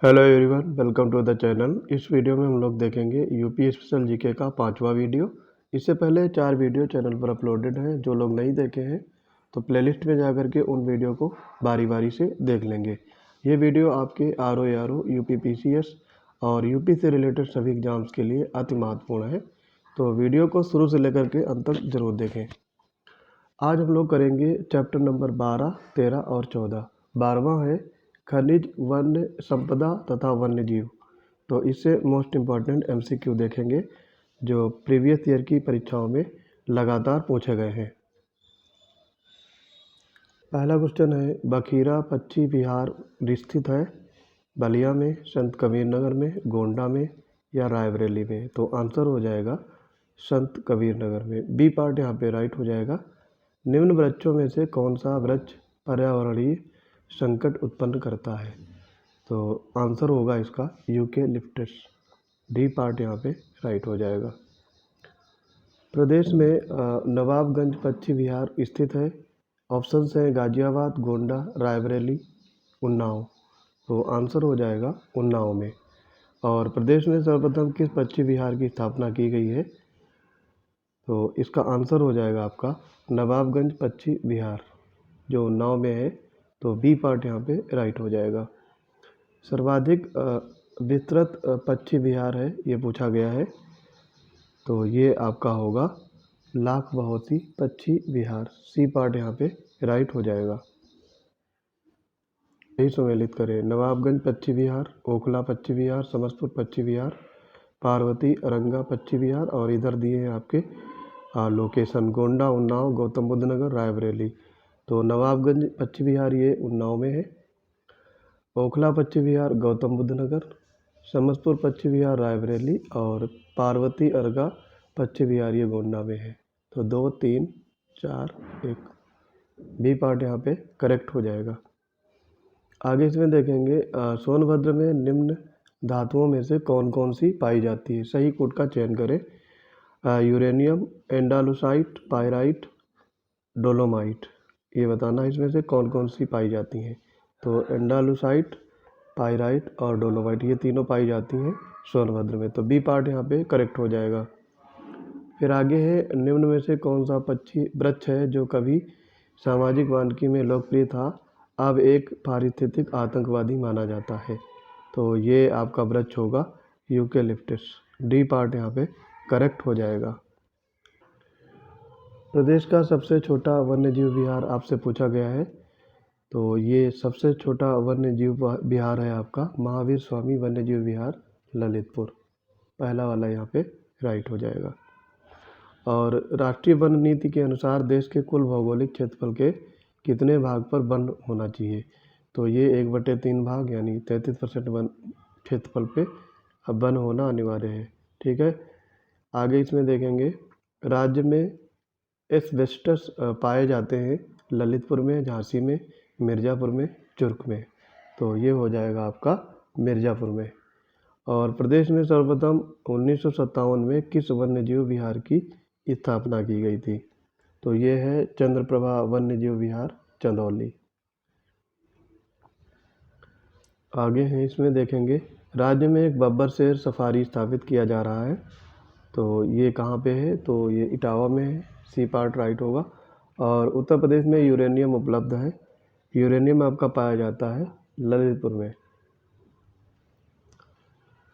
Hello everyone, welcome to the channel. इस video में हम लोग देखेंगे यूपी स्पेशल जीके का 5वां वीडियो। इससे पहले 4 वीडियो चैनल पर अपलोडेड हैं। जो लोग नहीं देखे हैं तो प्लेलिस्ट में जाकर के उन वीडियो को बारी बारी से देख लेंगे। ये वीडियो आपके RO यूपी PCS और यूपी से रिलेटेड सभी एग्जाम्स के लिए अति महत्वपूर्ण है। तो वीडियो को शुरू से लेकर के अंत तक जरूर देखें। आज हम लोग करेंगे चैप्टर नंबर 12, 13 और 14। 12वां है खनिज, वन्य संपदा तथा वन्य जीव। तो इससे मोस्ट इम्पॉर्टेंट MCQ देखेंगे जो प्रीवियस ईयर की परीक्षाओं में लगातार पूछे गए हैं। पहला क्वेश्चन है, बखीरा पक्षी विहार स्थित है बलिया में, संत कबीर नगर में, गोंडा में या रायबरेली में। तो आंसर हो जाएगा संत कबीर नगर में। बी पार्ट यहाँ पे राइट हो जाएगा। निम्न वृक्षों में से कौन सा वृक्ष पर्यावरणीय संकट उत्पन्न करता है? तो आंसर होगा इसका यूकेलिप्टस। डी पार्ट यहाँ पे राइट हो जाएगा। प्रदेश में नवाबगंज पक्षी विहार स्थित है। ऑप्शंस हैं गाजियाबाद, गोंडा, रायबरेली, उन्नाव। तो आंसर हो जाएगा उन्नाव में। और प्रदेश में सर्वप्रथम किस पक्षी विहार की स्थापना की गई है? तो इसका आंसर हो जाएगा आपका नवाबगंज पक्षी विहार जो उन्नाव में है। तो बी पार्ट यहाँ पे राइट हो जाएगा। सर्वाधिक विस्तृत पक्षी विहार है ये पूछा गया है। तो ये आपका होगा लाख बहोती पक्षी विहार। सी पार्ट यहाँ पे राइट हो जाएगा। यही सम्मिलित करें, नवाबगंज पक्षी विहार, ओखला पक्षी विहार, समस्तपुर पक्षी विहार, पार्वती अरंगा पक्षी विहार और इधर दिए हैं आपके लोकेशन गोंडा, उन्नाव, गौतम बुद्ध नगर, रायबरेली। तो नवाबगंज पक्षी विहार ये उन्नाव में है, ओखला पक्षी विहार गौतम बुद्ध नगर, समस्तपुर पक्षी विहार रायबरेली और पार्वती अरगा पक्षी विहार ये गोंडा में है। तो 2, 3, 4, 1 बी पार्ट यहाँ पे करेक्ट हो जाएगा। आगे इसमें देखेंगे सोनभद्र में निम्न धातुओं में से कौन कौन सी पाई जाती है? सही कोड का चयन करें। Uranium, andalusite, pyrite, dolomite. ये बताना इसमें से कौन कौन सी पाई जाती हैं। तो एंडालुसाइट, पायराइट और डोलोमाइट ये तीनों पाई जाती हैं सोनभद्र में। तो बी पार्ट यहाँ पे करेक्ट हो जाएगा। फिर आगे है, निम्न में से कौन सा पक्षी वृक्ष है जो कभी सामाजिक वानिकी में लोकप्रिय था, अब एक पारिस्थितिक आतंकवादी माना जाता है? तो ये आपका वृक्ष होगा यूकेलिप्टस। डी पार्ट यहाँ पे करेक्ट हो जाएगा। प्रदेश का सबसे छोटा वन्यजीव विहार आपसे पूछा गया है। तो ये सबसे छोटा वन्यजीव विहार है आपका महावीर स्वामी वन्यजीव विहार ललितपुर। पहला वाला यहाँ पे राइट हो जाएगा। और राष्ट्रीय वन नीति के अनुसार देश के कुल भौगोलिक क्षेत्रफल के कितने भाग पर वन होना चाहिए? तो ये 1/3 भाग यानी 33% वन क्षेत्रफल पे अब वन होना अनिवार्य है। ठीक है। आगे इसमें देखेंगे, राज्य में एस्बेस्टस पाए जाते हैं ललितपुर में, झांसी में, मिर्ज़ापुर में, चुर्क में। तो ये हो जाएगा आपका मिर्ज़ापुर में। और प्रदेश में सर्वप्रथम 1957 में किस वन्यजीव विहार की स्थापना की गई थी? तो ये है चंद्रप्रभा वन्यजीव विहार चंदौली। आगे हैं इसमें देखेंगे, राज्य में एक बब्बर शेर सफारी स्थापित किया जा रहा है। तो ये कहाँ पे है? तो ये इटावा में है। सी पार्ट राइट होगा। और उत्तर प्रदेश में यूरेनियम उपलब्ध है। यूरेनियम आपका पाया जाता है ललितपुर में।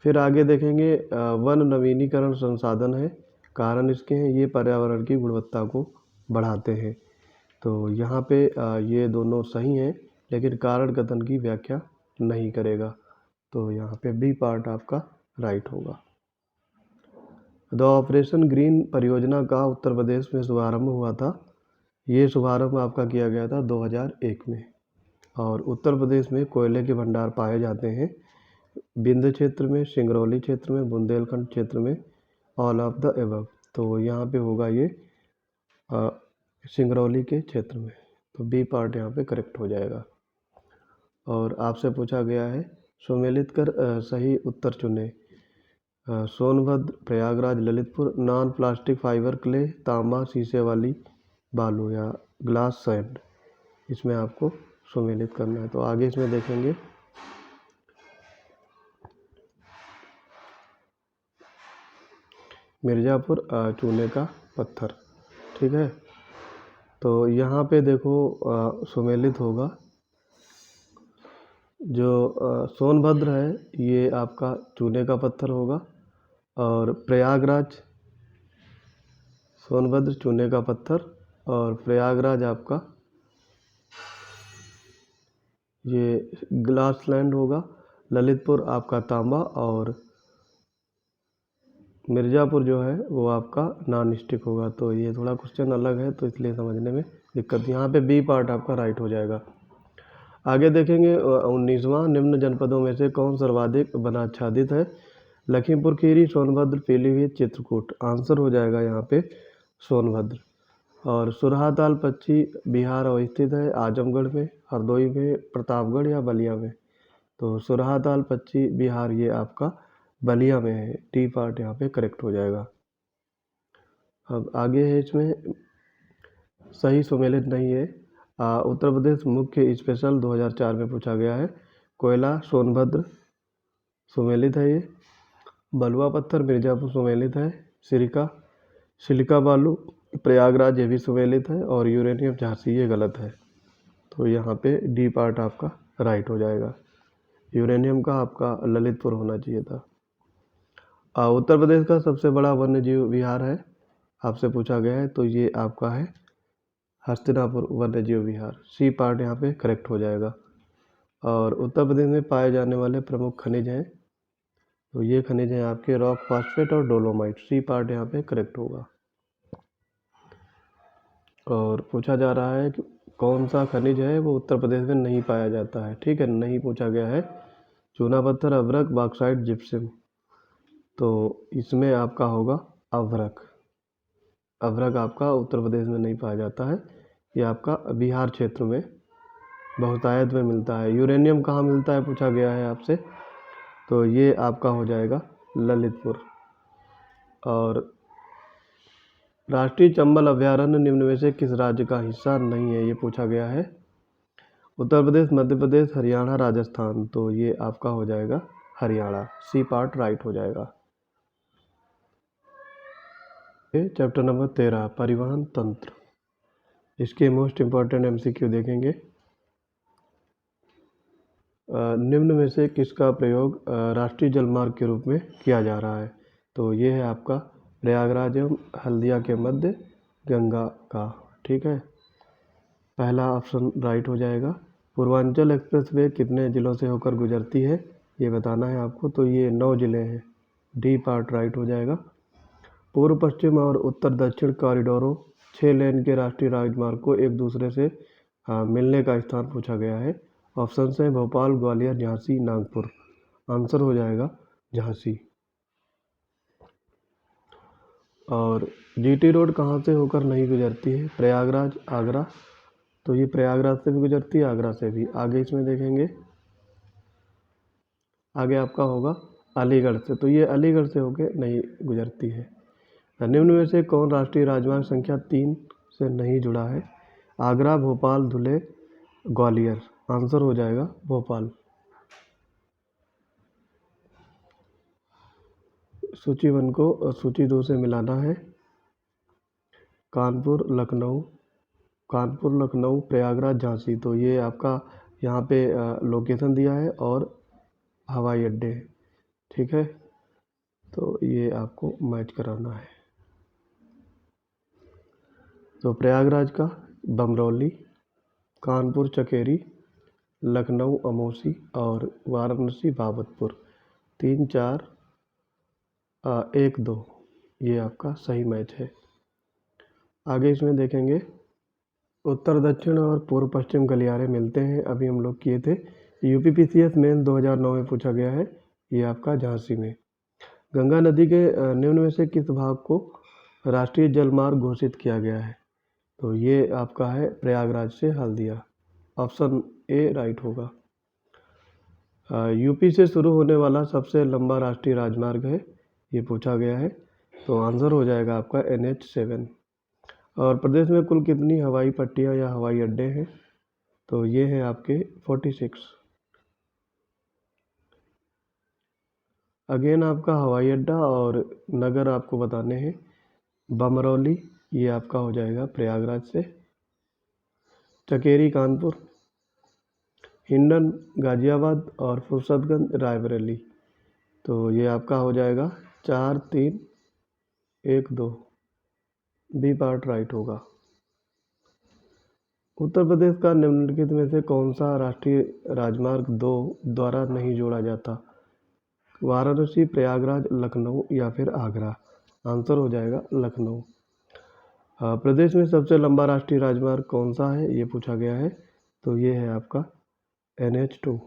फिर आगे देखेंगे, वन नवीनीकरण संसाधन है, कारण इसके हैं ये पर्यावरण की गुणवत्ता को बढ़ाते हैं। तो यहाँ पे ये दोनों सही हैं लेकिन कारण कथन की व्याख्या नहीं करेगा। तो यहाँ पे बी पार्ट आपका राइट होगा। द ऑपरेशन ग्रीन परियोजना का उत्तर प्रदेश में शुभारंभ हुआ था। ये शुभारंभ आपका किया गया था 2001 में। और उत्तर प्रदेश में कोयले के भंडार पाए जाते हैं विंध्य क्षेत्र में, सिंगरौली क्षेत्र में, बुंदेलखंड क्षेत्र में, ऑल ऑफ द एबव। तो यहाँ पे होगा ये सिंगरौली के क्षेत्र में। तो बी पार्ट यहाँ पे करेक्ट हो जाएगा। और आपसे पूछा गया है सुमेलित कर सही उत्तर चुने। Sonbhadra, Prayagraj, Lalitpur, non plastic fibre clay, तांबा, शीशे वाली बालू या ग्लास सैंड। इसमें आपको सुमेलित करना है। तो आगे इसमें देखेंगे, मिर्ज़ापुर चूने का पत्थर। ठीक है, तो यहाँ पे देखो सुमेलित होगा जो सोनभद्र है ये आपका चूने का पत्थर होगा, और प्रयागराज, सोनभद्र चूने का पत्थर, और प्रयागराज आपका ये ग्लासलैंड होगा। ललितपुर आपका तांबा, और मिर्ज़ापुर जो है वो आपका नॉन स्टिक होगा। तो ये थोड़ा क्वेश्चन अलग है तो इसलिए समझने में दिक्कत, यहाँ पे बी पार्ट आपका राइट हो जाएगा। आगे देखेंगे 19वां, निम्न जनपदों में से कौन सर्वाधिक वनाच्छादित है? लखीमपुर खीरी, सोनभद्र, पीलीभीत, चित्रकूट। आंसर हो जाएगा यहाँ पे सोनभद्र। और सुरहाताल पक्षी बिहार अवस्थित है, आजमगढ़ में, हरदोई में, प्रतापगढ़ या बलिया में? तो सुरहाताल पक्षी बिहार ये आपका बलिया में है। टी पार्ट यहाँ पे करेक्ट हो जाएगा। अब आगे है, इसमें सही सुमेलित नहीं है। उत्तर प्रदेश मुख्य स्पेशल 2004 में पूछा गया है। कोयला सोनभद्र सुमेलित है ये। बलुआ पत्थर मिर्ज़ापुर सुमेलित है। सिलिका बालू प्रयागराज ये भी सुमेलित है। और यूरेनियम झांसी ये गलत है। तो यहाँ पे डी पार्ट आपका राइट हो जाएगा। यूरेनियम का आपका ललितपुर होना चाहिए था। उत्तर प्रदेश का सबसे बड़ा वन्य जीव विहार है, आपसे पूछा गया है, तो ये आपका है हस्तिनापुर वन्य जीव विहार। सी पार्ट यहाँ पे करेक्ट हो जाएगा। और उत्तर प्रदेश में पाए जाने वाले प्रमुख खनिज हैं, तो ये खनिज हैं आपके रॉक फास्फेट और डोलोमाइट। सी पार्ट यहाँ पे करेक्ट होगा। और पूछा जा रहा है कि कौन सा खनिज है वो उत्तर प्रदेश में नहीं पाया जाता है। ठीक है, नहीं पूछा गया है। चूना पत्थर, अभ्रक, बॉक्साइट, जिप्सम। तो इसमें आपका होगा अभ्रक। अभ्रक आपका उत्तर प्रदेश में नहीं पाया जाता है, ये आपका बिहार क्षेत्र में बहुतायत में मिलता है। यूरेनियम कहाँ मिलता है पूछा गया है आपसे, तो ये आपका हो जाएगा ललितपुर। और राष्ट्रीय चंबल अभयारण्य निम्न में से किस राज्य का हिस्सा नहीं है, ये पूछा गया है। उत्तर प्रदेश, मध्य प्रदेश, हरियाणा, राजस्थान। तो ये आपका हो जाएगा हरियाणा। सी पार्ट राइट हो जाएगा। चैप्टर नंबर 13 परिवहन तंत्र। इसके मोस्ट इम्पॉर्टेंट एमसीक्यू देखेंगे। निम्न में से किसका प्रयोग राष्ट्रीय जलमार्ग के रूप में किया जा रहा है? तो ये है आपका प्रयागराज एवं हल्दिया के मध्य गंगा का। ठीक है, पहला ऑप्शन राइट हो जाएगा। पूर्वांचल एक्सप्रेसवे कितने ज़िलों से होकर गुजरती है, ये बताना है आपको। तो ये 9 ज़िले हैं। डी पार्ट राइट हो जाएगा। पूर्व पश्चिम और उत्तर दक्षिण कॉरिडोरों 6 लेन के राष्ट्रीय राजमार्ग को एक दूसरे से मिलने का स्थान पूछा गया है। ऑप्शन है भोपाल, ग्वालियर, झांसी, नागपुर। आंसर हो जाएगा झांसी। और जीटी रोड कहाँ से होकर नहीं गुजरती है? प्रयागराज, आगरा। तो ये प्रयागराज से भी गुजरती है, आगरा से भी। आगे इसमें देखेंगे, आगे आपका होगा अलीगढ़ से। तो ये अलीगढ़ से होकर नहीं गुजरती है। निम्न में से कौन राष्ट्रीय राजमार्ग संख्या 3 से नहीं जुड़ा है? आगरा, भोपाल, धुले, ग्वालियर। आंसर हो जाएगा भोपाल। सूची 1 को सूची 2 से मिलाना है। कानपुर, लखनऊ, प्रयागराज, झांसी। तो ये आपका यहाँ पे लोकेशन दिया है और हवाई अड्डे। ठीक है, तो ये आपको मैच कराना है। तो प्रयागराज का बमरौली, कानपुर चकेरी, लखनऊ अमौसी और वाराणसी बाबतपुर। 3, 4, 1, 2 ये आपका सही मैच है। आगे इसमें देखेंगे, उत्तर दक्षिण और पूर्व पश्चिम गलियारे मिलते हैं, अभी हम लोग किए थे। यूपीपीसीएस मेन 2009 में पूछा गया है, ये आपका झांसी में। गंगा नदी के निम्न में से किस भाग को राष्ट्रीय जलमार्ग घोषित किया गया है? तो ये आपका है प्रयागराज से हल्दिया। ऑप्शन ए राइट होगा। यूपी से शुरू होने वाला सबसे लंबा राष्ट्रीय राजमार्ग है, ये पूछा गया है। तो आंसर हो जाएगा आपका NH7। और प्रदेश में कुल कितनी हवाई पट्टियाँ या हवाई अड्डे हैं? तो ये है आपके 46। अगेन आपका हवाई अड्डा और नगर आपको बताने हैं। बमरौली ये आपका हो जाएगा प्रयागराज से। चकेरी कानपुर, हिंडन गाजियाबाद और फुर्सतगंज रायबरेली। तो ये आपका हो जाएगा 4, 3, 1, 2। बी पार्ट राइट होगा। उत्तर प्रदेश का निम्नलिखित में से कौन सा राष्ट्रीय राजमार्ग 2 द्वारा नहीं जोड़ा जाता? वाराणसी, प्रयागराज, लखनऊ या फिर आगरा। आंसर हो जाएगा लखनऊ। प्रदेश में सबसे लंबा राष्ट्रीय राजमार्ग कौन सा है, ये पूछा गया है। तो ये है आपका NH2।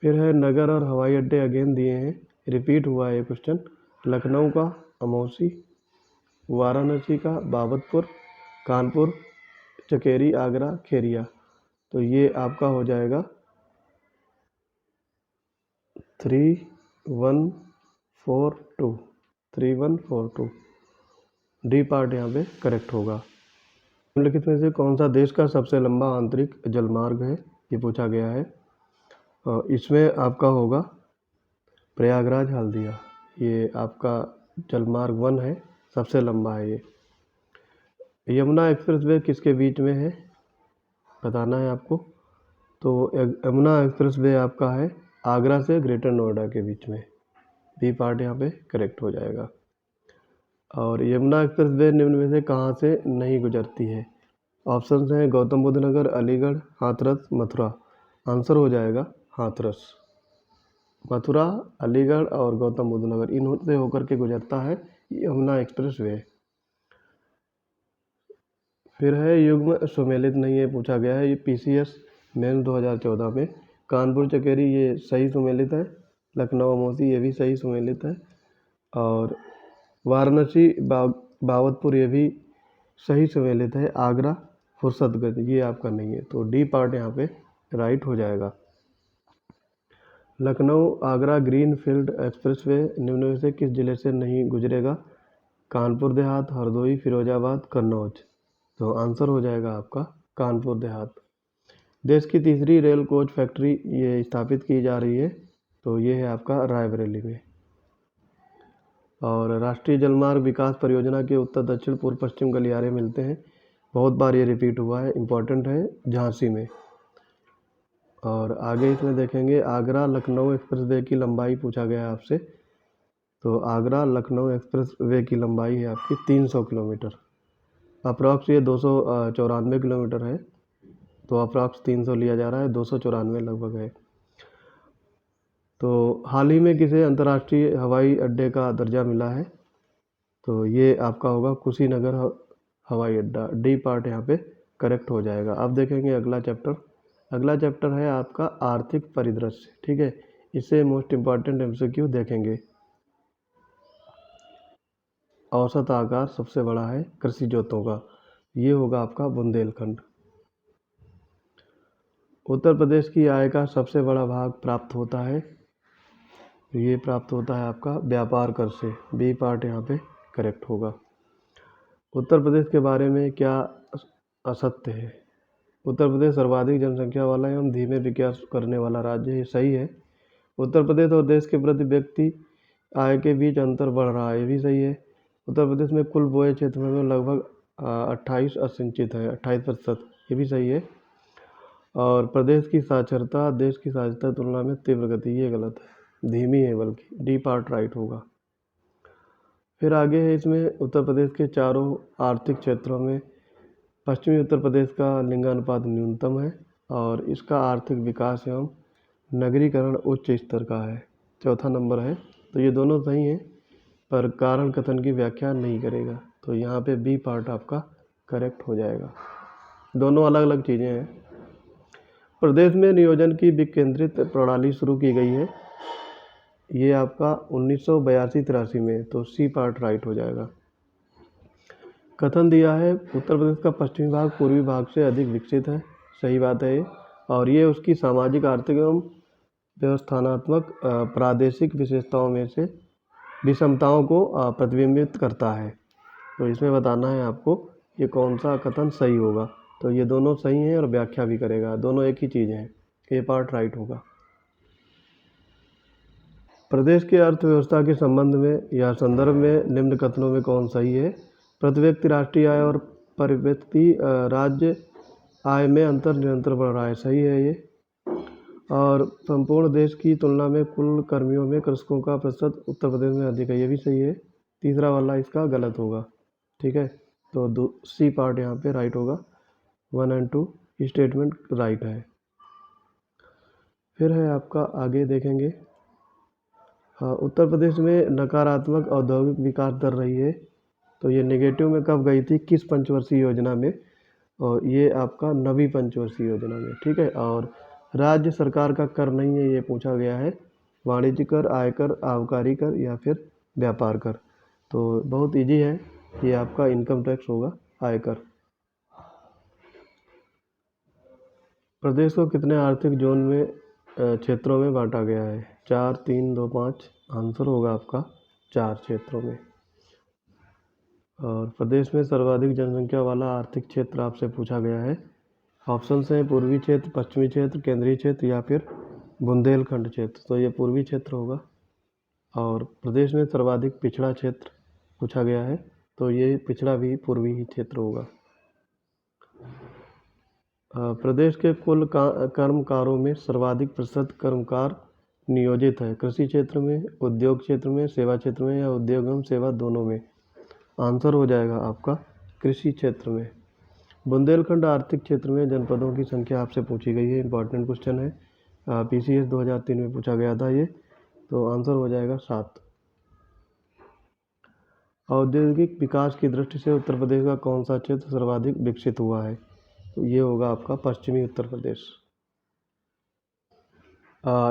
फिर है नगर और हवाई अड्डे अगेन दिए हैं, रिपीट हुआ है ये क्वेश्चन। लखनऊ का अमौसी, वाराणसी का बाबतपुर, कानपुर, चकेरी, आगरा, खेरिया। तो ये आपका हो जाएगा 3142। 3142 डी पार्ट यहाँ पे करेक्ट होगा। निम्नलिखित में से कौन सा देश का सबसे लंबा आंतरिक जलमार्ग है, ये पूछा गया है। इसमें आपका होगा प्रयागराज हल्दिया। ये आपका जलमार्ग 1 है, सबसे लंबा है ये। यमुना एक्सप्रेसवे किसके बीच में है, बताना है आपको। तो यमुना एक्सप्रेसवे आपका है आगरा से ग्रेटर नोएडा के बीच में। बी पार्ट यहाँ पे करेक्ट हो जाएगा। और यमुना एक्सप्रेसवे निम्न में से कहाँ से नहीं गुजरती है? ऑप्शंस हैं गौतम बुद्ध नगर, अलीगढ़, हाथरस, मथुरा। आंसर हो जाएगा हाथरस। मथुरा, अलीगढ़ और गौतम बुद्ध नगर इन से होकर के गुजरता है यमुना एक्सप्रेसवे। फिर है युग्म सुमेलित नहीं है, पूछा गया है। ये PCS मेंस 2014 में। कानपुर चकेरी ये सही सुमेलित है। लखनऊ अमौसी ये भी सही सुमेलित है। और वाराणसी बाबतपुर ये भी सही सुमेलित है। आगरा फुर्सतगंज ये आपका नहीं है, तो डी पार्ट यहाँ पे राइट हो जाएगा। Lucknow Agra green field expressway निम्न में से किस जिले से नहीं गुजरेगा? कानपुर देहात, हरदोई, फिरोजाबाद, कन्नौज। तो आंसर हो जाएगा आपका कानपुर देहात। देश की तीसरी रेल कोच फैक्ट्री ये स्थापित की जा रही है, तो ये है आपका रायबरेली में। और राष्ट्रीय जलमार्ग विकास परियोजना के उत्तर दक्षिण पूर्व पश्चिम गलियारे मिलते हैं। बहुत बार ये रिपीट हुआ है, इम्पोर्टेंट है, झांसी में। और आगे इसमें देखेंगे आगरा लखनऊ एक्सप्रेसवे की लंबाई पूछा गया है आपसे। तो आगरा लखनऊ एक्सप्रेसवे की लंबाई है आपकी 300 किलोमीटर। अप्रॉक्स ये 294 किलोमीटर है, तो अप्रॉक्स 300 लिया जा रहा है, 294 लगभग है। तो हाल ही में किसे अंतर्राष्ट्रीय हवाई अड्डे का दर्जा मिला है? तो ये आपका होगा कुशीनगर हवाई अड्डा। डी पार्ट यहाँ पे करेक्ट हो जाएगा। अब देखेंगे अगला चैप्टर। अगला चैप्टर है आपका आर्थिक परिदृश्य, ठीक है। इससे मोस्ट इम्पॉर्टेंट MCQ देखेंगे। औसत आकार सबसे बड़ा है कृषि जोतों का, ये होगा आपका बुंदेलखंड। उत्तर प्रदेश की आय का सबसे बड़ा भाग प्राप्त होता है, ये प्राप्त होता है आपका व्यापार कर से। बी पार्ट यहाँ पे करेक्ट होगा। उत्तर प्रदेश के बारे में क्या असत्य है? उत्तर प्रदेश सर्वाधिक जनसंख्या वाला एवं धीमे विकास करने वाला राज्य है, ये सही है। उत्तर प्रदेश और देश के प्रति व्यक्ति आय के बीच अंतर बढ़ रहा है, ये भी सही है। उत्तर प्रदेश में कुल बोए क्षेत्र में लगभग 28 असिंचित है, 28%, ये भी सही है। और प्रदेश की साक्षरता देश की साक्षरता तुलना में तीव्र गति, ये गलत है, धीमी है बल्कि। डी पार्ट राइट होगा। फिर आगे है इसमें उत्तर प्रदेश के चारों आर्थिक क्षेत्रों में पश्चिमी उत्तर प्रदेश का लिंगानुपात न्यूनतम है और इसका आर्थिक विकास एवं नगरीकरण उच्च स्तर का है, चौथा नंबर है। तो ये दोनों सही हैं, पर कारण कथन की व्याख्या नहीं करेगा, तो यहाँ पे बी पार्ट आपका करेक्ट हो जाएगा। दोनों अलग अलग चीज़ें हैं। प्रदेश में नियोजन की विकेंद्रित प्रणाली शुरू की गई है, ये आपका 1982-83 में, तो सी पार्ट राइट हो जाएगा। कथन दिया है उत्तर प्रदेश का पश्चिमी भाग पूर्वी भाग से अधिक विकसित है, सही बात है ये। और ये उसकी सामाजिक आर्थिक एवं व्यवस्थानात्मक प्रादेशिक विशेषताओं में से विषमताओं को प्रतिबिंबित करता है। तो इसमें बताना है आपको ये कौन सा कथन सही होगा। तो ये दोनों सही हैं और व्याख्या भी करेगा, दोनों एक ही चीज़ है, ये पार्ट राइट होगा। प्रदेश की अर्थव्यवस्था के संबंध में या संदर्भ में निम्न कथनों में कौन सही है? प्रति व्यक्ति राष्ट्रीय आय और परिव्यक्ति राज्य आय में अंतर निरंतर बढ़ रहा है, सही है ये। और संपूर्ण देश की तुलना में कुल कर्मियों में कृषकों का प्रतिशत उत्तर प्रदेश में अधिक है, ये भी सही है। तीसरा वाला इसका गलत होगा, ठीक है। तो सी पार्ट यहाँ पे राइट होगा, 1 और 2 स्टेटमेंट राइट है। फिर है आपका, आगे देखेंगे, हाँ, उत्तर प्रदेश में नकारात्मक औद्योगिक विकास दर रही है, तो ये नेगेटिव में कब गई थी, किस पंचवर्षीय योजना में? और ये आपका 9वीं पंचवर्षीय योजना में, ठीक है। और राज्य सरकार का कर नहीं है, ये पूछा गया है, वाणिज्य कर, आयकर, आबकारी कर या फिर व्यापार कर। तो बहुत इजी है, ये आपका इनकम टैक्स होगा, आयकर। प्रदेश को कितने आर्थिक जोन में क्षेत्रों में बांटा गया है? 4, 3, 2, 5। आंसर होगा आपका 4 क्षेत्रों में। और प्रदेश में सर्वाधिक जनसंख्या वाला आर्थिक क्षेत्र आपसे पूछा गया है। ऑप्शंस हैं पूर्वी क्षेत्र, पश्चिमी क्षेत्र, केंद्रीय क्षेत्र या फिर बुंदेलखंड क्षेत्र। तो ये पूर्वी क्षेत्र होगा। और प्रदेश में सर्वाधिक पिछड़ा क्षेत्र पूछा गया है, तो ये पिछड़ा भी पूर्वी ही क्षेत्र होगा। प्रदेश के कुल कर्मकारों में सर्वाधिक प्रतिशत कर्मकार नियोजित है, कृषि क्षेत्र में, उद्योग क्षेत्र में, सेवा क्षेत्र में या उद्योग एवं सेवा दोनों में? आंसर हो जाएगा आपका कृषि क्षेत्र में। बुंदेलखंड आर्थिक क्षेत्र में जनपदों की संख्या आपसे पूछी गई है, इंपॉर्टेंट क्वेश्चन है, PCS 2003 में पूछा गया था ये, तो आंसर हो जाएगा 7। औद्योगिक विकास की दृष्टि से उत्तर प्रदेश का कौन सा क्षेत्र सर्वाधिक विकसित हुआ है? तो ये होगा आपका पश्चिमी उत्तर प्रदेश।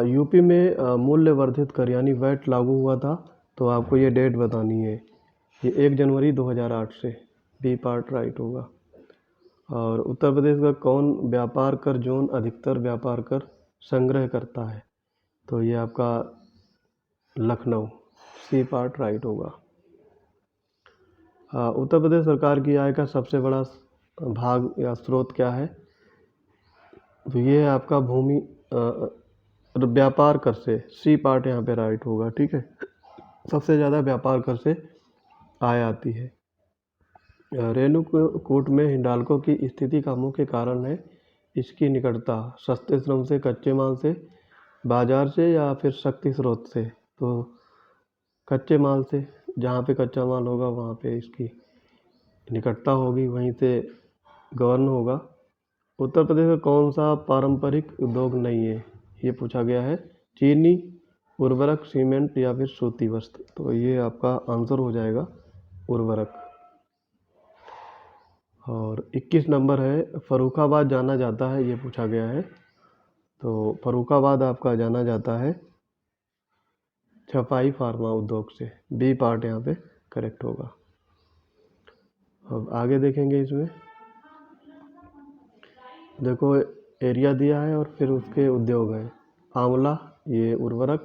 यूपी में मूल्य वर्धित कर यानी वैट लागू हुआ था, तो आपको ये डेट बतानी है, ये 1 जनवरी 2008 से। बी पार्ट राइट होगा। और उत्तर प्रदेश का कौन व्यापार कर जोन अधिकतर व्यापार कर संग्रह करता है? तो ये आपका लखनऊ, सी पार्ट राइट होगा। उत्तर प्रदेश सरकार की आय का सबसे बड़ा भाग या स्रोत क्या है? तो ये है आपका भूमि व्यापार कर से, सी पार्ट यहाँ पे राइट होगा, ठीक है। सबसे ज़्यादा व्यापार कर से आय आती है। रेणुकूट में हिंडाल्को की स्थिति का मुख्य कारण है इसकी निकटता सस्ते श्रम से, कच्चे माल से, बाजार से या फिर शक्ति स्रोत से? तो कच्चे माल से, जहाँ पे कच्चा माल होगा वहाँ पे इसकी निकटता होगी, वहीं से गवर्न होगा। उत्तर प्रदेश का कौन सा पारंपरिक उद्योग नहीं है? ये पूछा गया है, चीनी, उर्वरक, सीमेंट या फिर सूती वस्त्र? तो ये आपका आंसर हो जाएगा उर्वरक। और 21 नंबर है, फर्रुखाबाद जाना जाता है, ये पूछा गया है। तो फर्रुखाबाद आपका जाना जाता है छपाई फार्मा उद्योग से, बी पार्ट यहाँ पे करेक्ट होगा। अब आगे देखेंगे, इसमें देखो एरिया दिया है और फिर उसके उद्योग हैं। आंवला ये उर्वरक,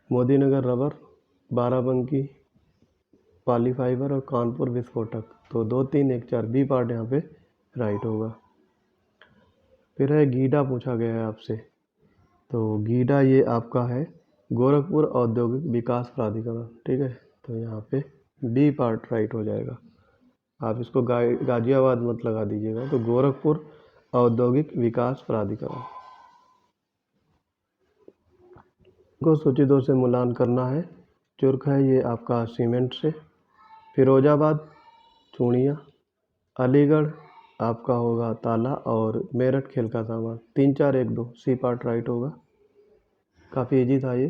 Modinagar rubber, Barabanki poly fibre और कानपुर विस्फोटक। तो 2, 3, 1, 4 बी पार्ट यहाँ पे राइट होगा। फिर है गीडा पूछा गया है आपसे, तो गीडा ये आपका है गोरखपुर औद्योगिक विकास प्राधिकरण, ठीक है। तो यहाँ पे बी पार्ट राइट हो जाएगा। आप इसको गाजियाबाद मत लगा दीजिएगा, तो गोरखपुर औद्योगिक विकास प्राधिकरण को सूची 2 से मूल्यांकन करना है। चुर्क है ये आपका सीमेंट से, फिरोजाबाद चूड़ियाँ, अलीगढ़ आपका होगा ताला और मेरठ खेल का सामान। 3, 4, 1, 2 सी पार्ट राइट होगा। काफ़ी इजी था ये।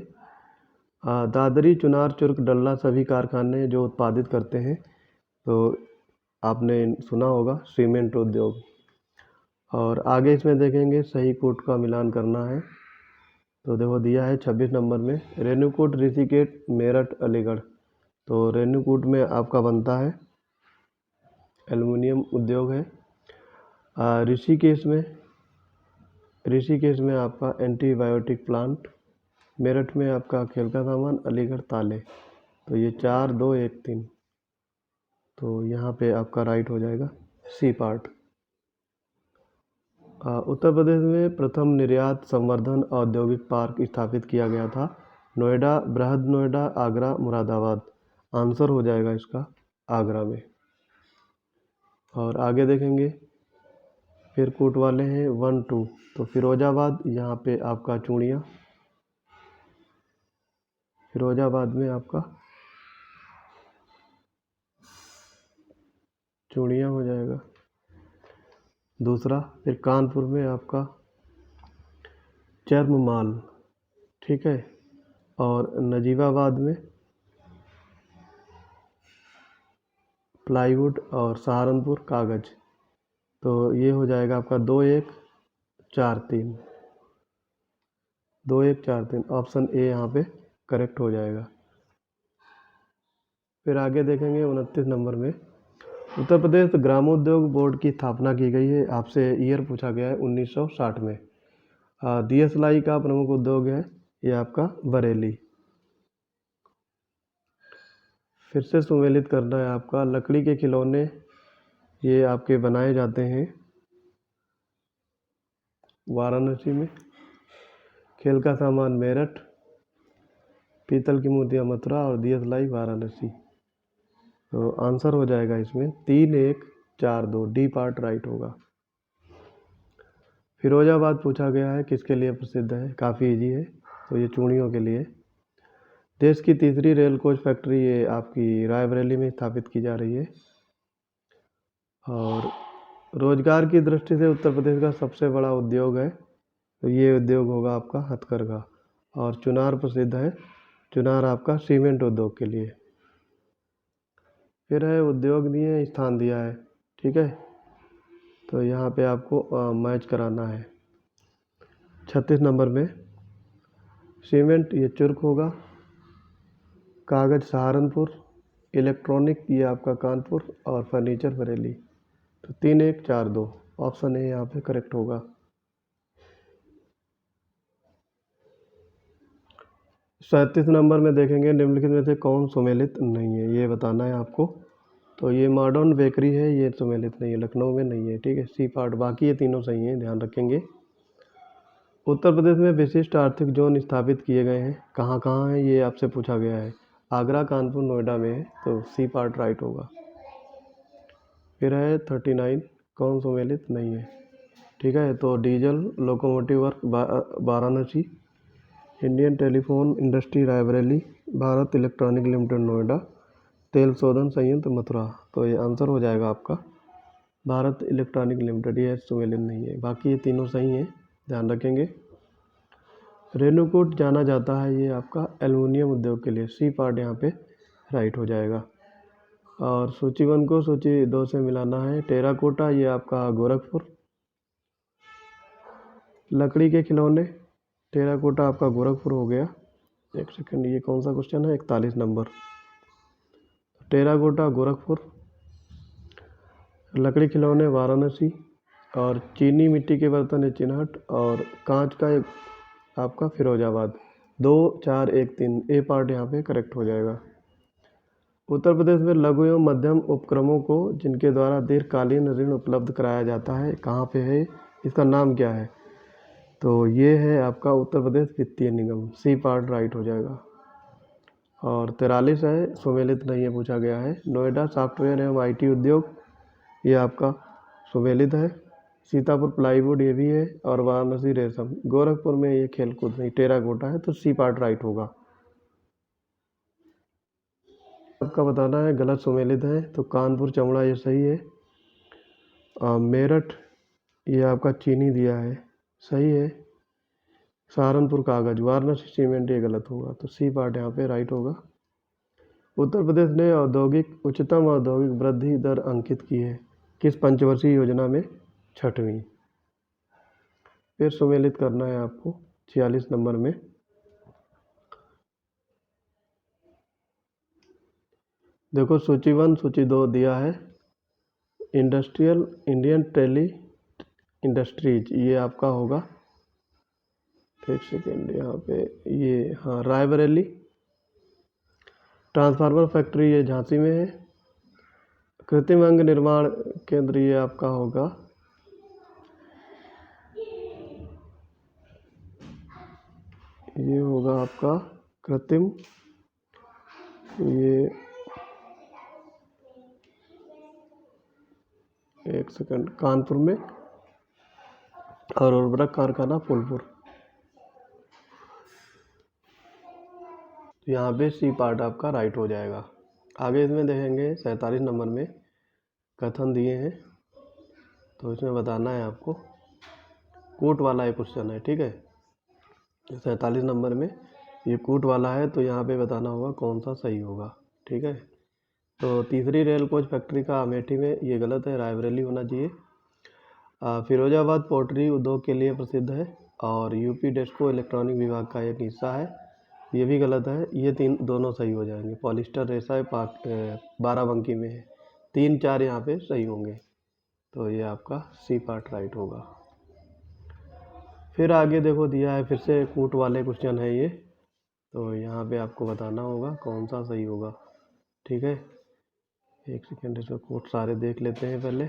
दादरी, चुनार, चुर्क, डल्ला सभी कारखाने जो उत्पादित करते हैं, तो आपने सुना होगा सीमेंट उद्योग। और आगे इसमें देखेंगे सही कूट का मिलान करना है, तो देखो दिया है 26 नंबर में, रेणुकूट, ऋषिकेश, मेरठ, अलीगढ़। तो रेणुकूट में आपका बनता है एल्युमिनियम उद्योग है। ऋषिकेश में आपका एंटीबायोटिक प्लांट, मेरठ में आपका खेल का सामान, अलीगढ़ ताले। तो ये 4, 2, 1, 3, तो यहाँ पे आपका राइट हो जाएगा सी पार्ट। उत्तर प्रदेश में प्रथम निर्यात संवर्धन औद्योगिक पार्क स्थापित किया गया था, नोएडा, बृहद नोएडा, आगरा, मुरादाबाद। आंसर हो जाएगा इसका आगरा में। और आगे देखेंगे फिर कोट वाले हैं 1 2, तो फिरोजाबाद, यहाँ पे आपका चूड़ियाँ, फिरोजाबाद में आपका चूड़ियाँ हो जाएगा। दूसरा फिर कानपुर में आपका चर्म माल, ठीक है। और नजीबाबाद में प्लाईवुड और सहारनपुर कागज। तो ये हो जाएगा आपका 2 1 4 3, 2 1 4 3, ऑप्शन ए यहाँ पे करेक्ट हो जाएगा। फिर आगे देखेंगे 29 नंबर में उत्तर प्रदेश ग्रामोद्योग बोर्ड की स्थापना की गई है। आपसे ईयर पूछा गया है 1960 में। DSLI का प्रमुख उद्योग है ये आपका बरेली। फिर से सुमेलित करना है आपका लकड़ी के खिलौने, ये आपके बनाए जाते हैं वाराणसी में। खेल का सामान मेरठ, पीतल की मूर्तियाँ मथुरा और DSLI वाराणसी। तो आंसर हो जाएगा इसमें 3 1 4 2, डी पार्ट राइट होगा। फिरोजाबाद पूछा गया है किसके लिए प्रसिद्ध है, काफ़ी इजी है, तो ये चूड़ियों के लिए। देश की तीसरी रेल कोच फैक्ट्री ये आपकी रायबरेली में स्थापित की जा रही है। और रोजगार की दृष्टि से उत्तर प्रदेश का सबसे बड़ा उद्योग है, तो ये उद्योग होगा आपका हथकरघा। और चुनार प्रसिद्ध है, चुनार आपका सीमेंट उद्योग के लिए। फिर है उद्योग दिए स्थान दिया है, ठीक है, तो यहाँ पे आपको मैच कराना है। 36 नंबर में सीमेंट ये चुर्क होगा, कागज़ सहारनपुर, इलेक्ट्रॉनिक ये आपका कानपुर और फर्नीचर बरेली। तो 3 1 4 2, ऑप्शन ए यहाँ पे करेक्ट होगा। 37 नंबर में देखेंगे निम्नलिखित में से कौन सुमेलित नहीं है, ये बताना है आपको। तो ये मॉडर्न बेकरी है, ये सुमेलित नहीं है, लखनऊ में नहीं है, ठीक है, सी पार्ट। बाकी ये तीनों सही हैं, ध्यान रखेंगे। उत्तर प्रदेश में विशिष्ट आर्थिक जोन स्थापित किए गए हैं, कहाँ कहाँ हैं ये आपसे पूछा गया है। आगरा, कानपुर, नोएडा में है, तो सी पार्ट राइट होगा। फिर है 39, कौन सुमेलित नहीं है, ठीक है। तो diesel locomotive work Varanasi, Indian telephone industry Raebareli, Bharat electronic limited Noida, तेल शोधन संयंत्र मथुरा। तो ये आंसर हो जाएगा आपका भारत इलेक्ट्रॉनिक लिमिटेड, ये सुमेलित नहीं है। बाकी ये तीनों सही हैं, ध्यान रखेंगे। रेणुकूट जाना जाता है ये आपका एल्युमिनियम उद्योग के लिए, सी पार्ट यहाँ पे राइट हो जाएगा। और सूची 1 को सूची 2 से मिलाना है। टेराकोटा ये आपका गोरखपुर, लकड़ी के खिलौने टेराकोटा आपका गोरखपुर हो गया। एक सेकंड, ये कौन सा क्वेश्चन है, 41 नंबर। टेराकोटा गोरखपुर, लकड़ी खिलौने वाराणसी, और चीनी मिट्टी के बर्तन है चिन्हट, और कांच का आपका फिरोजाबाद। 2 4 1 3, ए पार्ट यहाँ पे करेक्ट हो जाएगा। उत्तर प्रदेश में लघु एवं मध्यम उपक्रमों को जिनके द्वारा दीर्घकालीन ऋण उपलब्ध कराया जाता है, कहाँ पे है, इसका नाम क्या है। तो ये है आपका उत्तर प्रदेश वित्तीय निगम, सी पार्ट राइट हो जाएगा। और 43 है, सुमेलित नहीं है, पूछा गया है। नोएडा सॉफ्टवेयर एवं IT उद्योग ये आपका सुमेलित है। सीतापुर प्लाईवुड ये भी है, और वाराणसी रेशम। गोरखपुर में ये खेलकूद नहीं, टेराकोटा है, तो सी पार्ट राइट होगा। आपका बताना है गलत सुमेलित है, तो कानपुर चमड़ा ये सही है। मेरठ ये आपका चीनी दिया है, सही है। सहारनपुर कागज, वाराणसी सीमेंट ये गलत होगा, तो सी पार्ट यहाँ पे राइट होगा। उत्तर प्रदेश ने उच्चतम औद्योगिक वृद्धि दर अंकित की है, किस पंचवर्षीय योजना में, 6वीं। फिर सुमेलित करना है आपको 46 नंबर में। देखो सूची 1 सूची 2 दिया है। इंडस्ट्रियल इंडियन टेली इंडस्ट्रीज ये आपका होगा, एक सेकेंड यहाँ पे, ये हाँ रायबरेली। ट्रांसफार्मर फैक्ट्री ये झांसी में है। कृत्रिम अंग निर्माण केंद्र ये आपका होगा, ये होगा आपका कृत्रिम, ये 1 सेकंड, कानपुर में, और उर्वरक कारखाना फूलपुर। तो यहाँ पे सी पार्ट आपका राइट हो जाएगा। आगे इसमें देखेंगे 47 नंबर में कथन दिए हैं, तो इसमें बताना है आपको, कूट वाला एक क्वेश्चन है, ठीक है। 47 नंबर में ये कूट वाला है, तो यहाँ पे बताना होगा कौन सा सही होगा, ठीक है। तो तीसरी रेल कोच फैक्ट्री का अमेठी में, ये गलत है, रायबरेली होना चाहिए। फिरोजाबाद पोल्ट्री उद्योग के लिए प्रसिद्ध है और यूपी डेस्को इलेक्ट्रॉनिक विभाग का एक हिस्सा है, ये भी गलत है। ये दोनों सही हो जाएंगे। पॉलिस्टर रेशा बाराबंकी में है। 3, 4 यहाँ पे सही होंगे, तो ये आपका सी पार्ट राइट होगा। फिर आगे देखो दिया है, फिर से कूट वाले क्वेश्चन है ये, तो यहाँ पे आपको बताना होगा कौन सा सही होगा, ठीक है। 1 सेकेंड, इसमें कूट सारे देख लेते हैं पहले।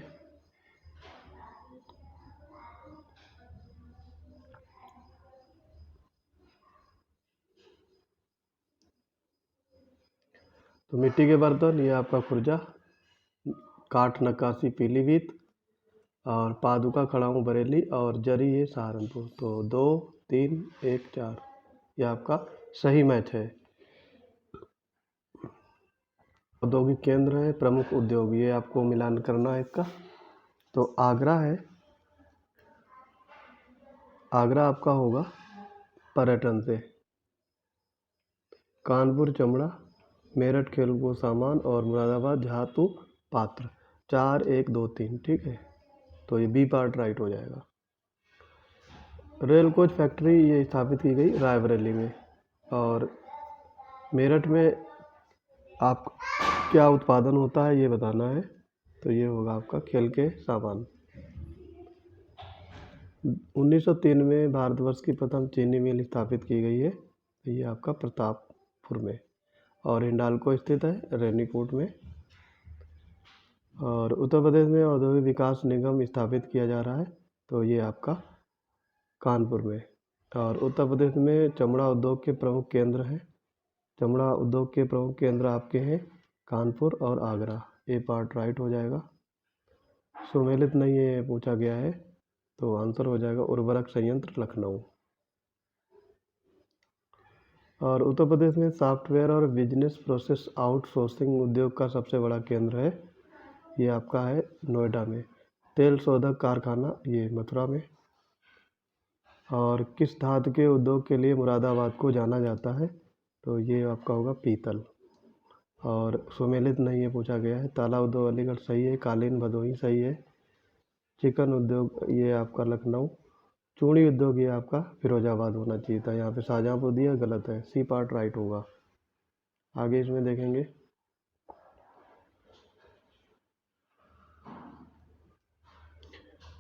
तो मिट्टी के बर्तन, ये आपका खुर्जा, काठ नक्काशी पीलीभीत, और पादुका खड़ाऊँ बरेली, और जरी ये सहारनपुर। तो 2, 3, 1, 4 ये आपका सही मैच है। औद्योगिक केंद्र है, प्रमुख उद्योग, ये आपको मिलान करना है इसका। तो आगरा है, आगरा आपका होगा पर्यटन से। कानपुर चमड़ा, मेरठ खेल को सामान, और मुरादाबाद धातु पात्र। 4, 1, 2, 3, ठीक है। तो ये बी पार्ट राइट हो जाएगा। रेल कोच फैक्ट्री ये स्थापित की गई रायबरेली में, और मेरठ में आप क्या उत्पादन होता है ये बताना है, तो ये होगा आपका खेल के सामान। 1903 में भारतवर्ष की प्रथम चीनी मिल स्थापित की गई है, तो ये आपका प्रतापपुर में, और हिंडाल्को स्थित है रेनीकोट में। और उत्तर प्रदेश में औद्योगिक विकास निगम स्थापित किया जा रहा है, तो ये आपका कानपुर में। और उत्तर प्रदेश में चमड़ा उद्योग के प्रमुख केंद्र हैं, चमड़ा उद्योग के प्रमुख केंद्र आपके हैं कानपुर और आगरा। ए पार्ट राइट हो जाएगा। सुमेलित नहीं ये पूछा गया है, तो आंसर हो जाएगा उर्वरक संयंत्र लखनऊ। और उत्तर प्रदेश में सॉफ्टवेयर और बिजनेस प्रोसेस आउटसोर्सिंग उद्योग का सबसे बड़ा केंद्र है, ये आपका है नोएडा में। तेल शोधक कारखाना ये मथुरा में। और किस धातु के उद्योग के लिए मुरादाबाद को जाना जाता है, तो ये आपका होगा पीतल। और सुमेलित नहीं ये पूछा गया है। ताला उद्योग अलीगढ़ सही है, कालीन भदोही सही है, चिकन उद्योग ये आपका लखनऊ, चूड़ी उद्योग ये आपका फिरोजाबाद होना चाहिए था, यहाँ पे शाहजहाँपुर दिया, गलत है, सी पार्ट राइट होगा। आगे इसमें देखेंगे,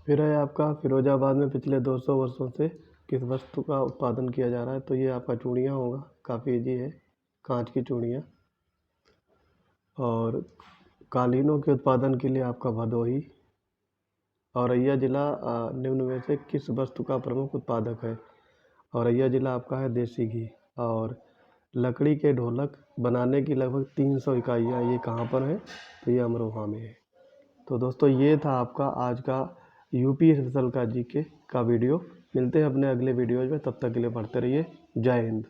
फिर है आपका फिरोजाबाद में पिछले 200 वर्षों से किस वस्तु का उत्पादन किया जा रहा है, तो ये आपका चूड़ियाँ होगा, काफ़ी इजी है, कांच की चूड़ियाँ। और कालीनों के उत्पादन के लिए आपका भदोही। औरैया जिला निम्न में से किस वस्तु का प्रमुख उत्पादक है, औरैया जिला आपका है देसी घी। और लकड़ी के ढोलक बनाने की लगभग 300 इकाइयाँ ये कहाँ पर है, तो ये अमरोहा में है। तो दोस्तों ये था आपका आज का यूपी स्पेशल का जीके का वीडियो। मिलते हैं अपने अगले वीडियोज में, तब तक के लिए पढ़ते रहिए। जय हिंद।